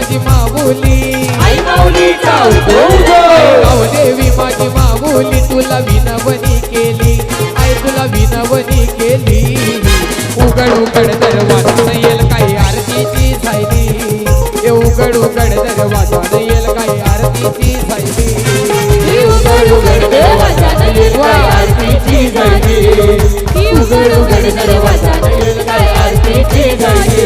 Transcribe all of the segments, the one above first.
माझी माऊली, आई माऊलीचा उदो उदो, गावदेवी माझी माऊली, तुला विनवणी केली, आई तुला विनवणी केली. उघड उघड दरवाजा येईल काही आरतीची सायली, हे उघड उघड दरवाजा येईल काही आरतीची सायली. उघड उघड दरवाजा येईल काय आरतीची झाली, उघड उघड दरवाजा येईल काय आरतीची झाली.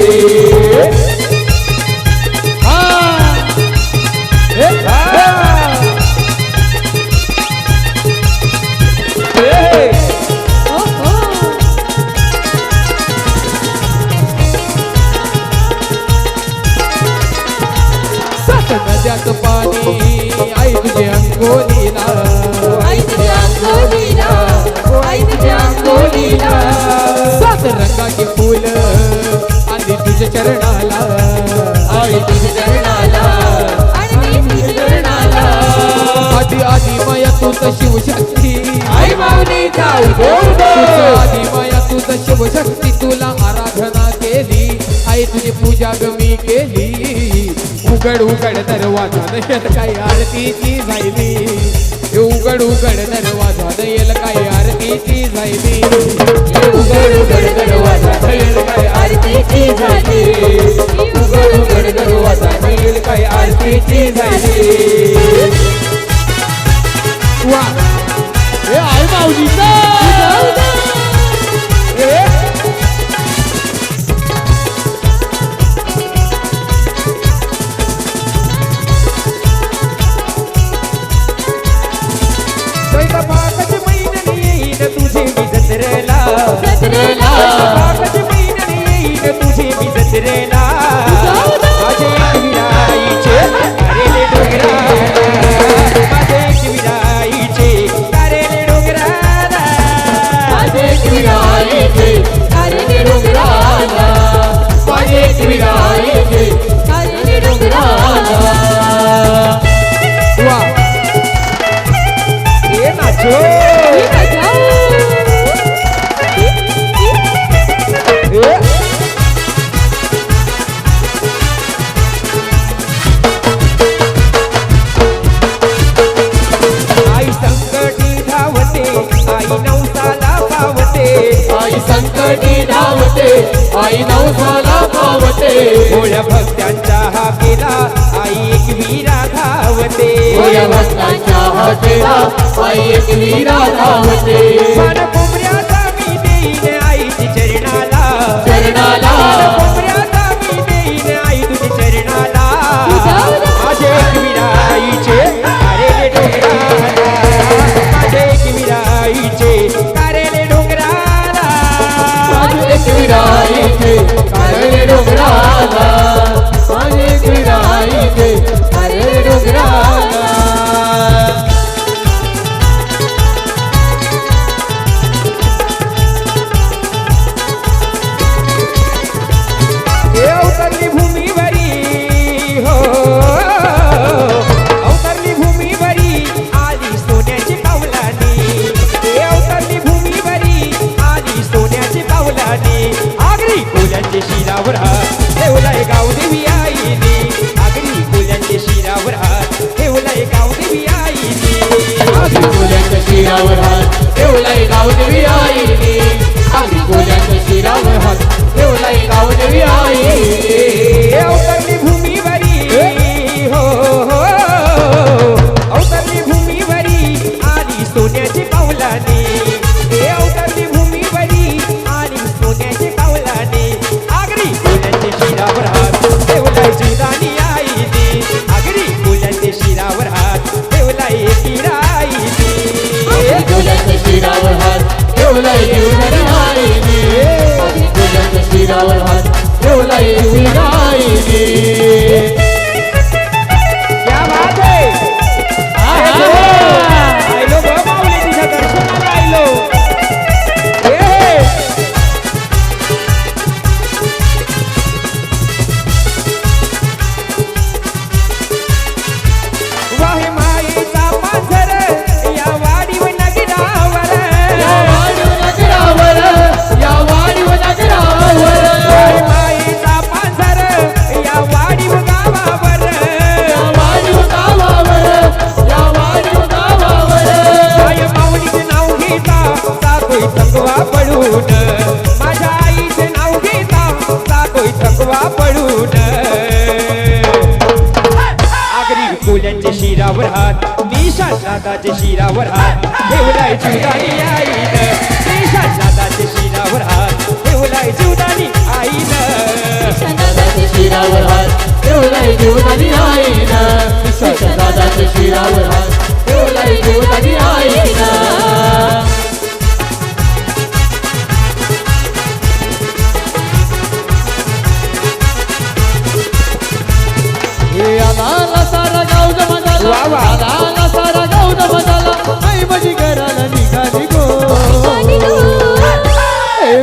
नद्याचं पाणी आई तुझे अंगोलीला, आई तुझ्या अंगोलीला, आई तुझ्या अंगोलीला, सात रंगाची फुल आली तुझ्या चरणाला, आई तुझ्या चरणाला, आई तुझ्या चरणाला. आधी आधी माया तुझ शिवशक्ती, आई माऊलीचा उदो उदो, आधी माया तुझ शिवशक्ती, तुला आराधना केली, आई तुझी पूजा गमी केली. उघड उघड दरवाजा येईल काही आरतीची झाली, उघड उघड दरवाजा येईल काही आरतीची झाली. उघड उघड दरवाजा येईल काय आरतीची झाली, उघड उघड दरवाजा येईल काय आरतीची झाली. वा हे आई माऊलीचा तुझे मी जत्रेला, जत्रेला बाबाची मैदान येईल तुझे मी जत्रेला. माझे विराईचे तारेले डोंगराला, माझे विराईचे तारेले डोंगराला, माझे विराईचे तारेले डोंगराला, माझे विराईचे तारेले डोंगराला. वा हे नाचो आई संकटी धावते, आई नवसाला पावते, आई संकटी धावते, आई नवसाला पावते, भोळ्या भक्तांच्या हाकेला आई एक वीरा धावते, भोळ्या भक्तांच्या हाकेला आई एक वीरा धावते. मन कोंबऱ्याचा मी देईन आईची चरणाला, चरणाला कोंबऱ्याचा मी देईन आई तुझी चरणाला. माझे विराईचे तारेले डोंगराला, माझे विराईचे तारेले डोंगराला, माझे विराईचे तारेले डोंगराला, माझे विराईचे तारेले डोंगराला. अवतरली भूमीवरी हो, अवतरली भूमीवरी आली सोन्याची पावलानी, अवतरली भूमीवरी आली सोन्याची पावलानी. आगरी कोल्यांचे शिरावर ठेवलाय गावदेवी आईने, आगरी कोल्यांचे शिरावर ठेवलाय गावदेवी आईने, आगरी कोल्यांच्या शिरावर हात ठेवलाय गावदेवी आईने, आगरी कोल्यांच्या शिरावर हात ठेवलाय गावदेवी आईने. अवतरली भूमीवरी हो, अवतरली भूमीवरी आली सोन्याची पावलानी, अवतरली भूमीवरी आली सोन्याची पावलानी. आगरी कोल्यांचे शिरावर हात ठेवलाय जीवदानी आईने, आगरी कोल्यांचे शिरावर हात ठेवलाय किराईने, आगरी कोल्यांच्या शिरावर हात ठेवलाय जीवदानी आईने, आगरी कोल्यांच्या शिरावर हात ठेवलाय जीवदानी. क्या बात है, आयलो ग माऊली तुझ्या दर्शनाला आयलो. वाहे मायेचा पाझर या वाडीव नगरावर, या वाडीव नगरावर, या वाडीव नगरावर, वाहे मायेचा पाझर या वाडीव शिरावर हात निशाणाचे शिरावर हात ठेवलाय जीवदानी आईनं निशाणाचे शिरावर हात ठेवलाय जीवदानी आईनं दादाच्या शिरावर हात ठेवलाय जीवदानी आईनं दादाच्या शिरावर हात ठेवलाय जीवदानी आईनं आला सारा गाव जमा झाला वा वा. आला सारा गाव जमा झाला आई माझी घराला निघाली गो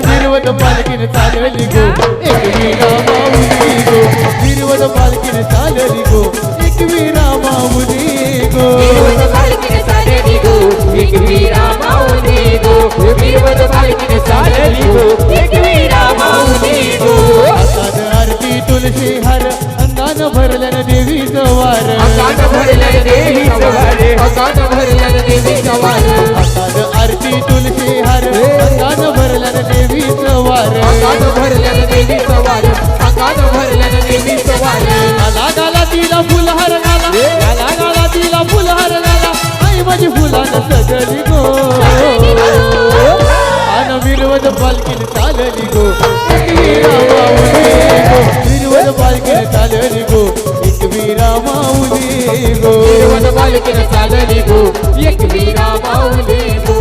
विरवत पालखीने चालली गो एक वीरा माऊली गो विरवत पालखीने चालली गो एक वीरा माऊली गो पालखीने चालली गो एक वीरा माऊली गो वीरवत पालखीने चालली गो एक वीरा माऊली गो हातात आरती तुलसी हार अंगान भरल्यान देवीचं वार अंगात भरल्यान देवीचं वार अंगान भरल्यान देवीचं वार हातात आरती तुलसी हार अंगान भरल्यान देवीचं वार अंगान भरल्यान देवीचं वार अंगान भरल्यान देवीचं वार गाला गाला तिला फुलहार गाला गाला गाला तिला फुलहार गाला आई माझी फुलानं सजली गो आन विरवत पालखीने चालली गो एक वीरा माऊली गो विरवत पालखीने चालली गो एक वीरा माऊली गो विरवत पालखीने चालली गो एक वीरा माऊली गो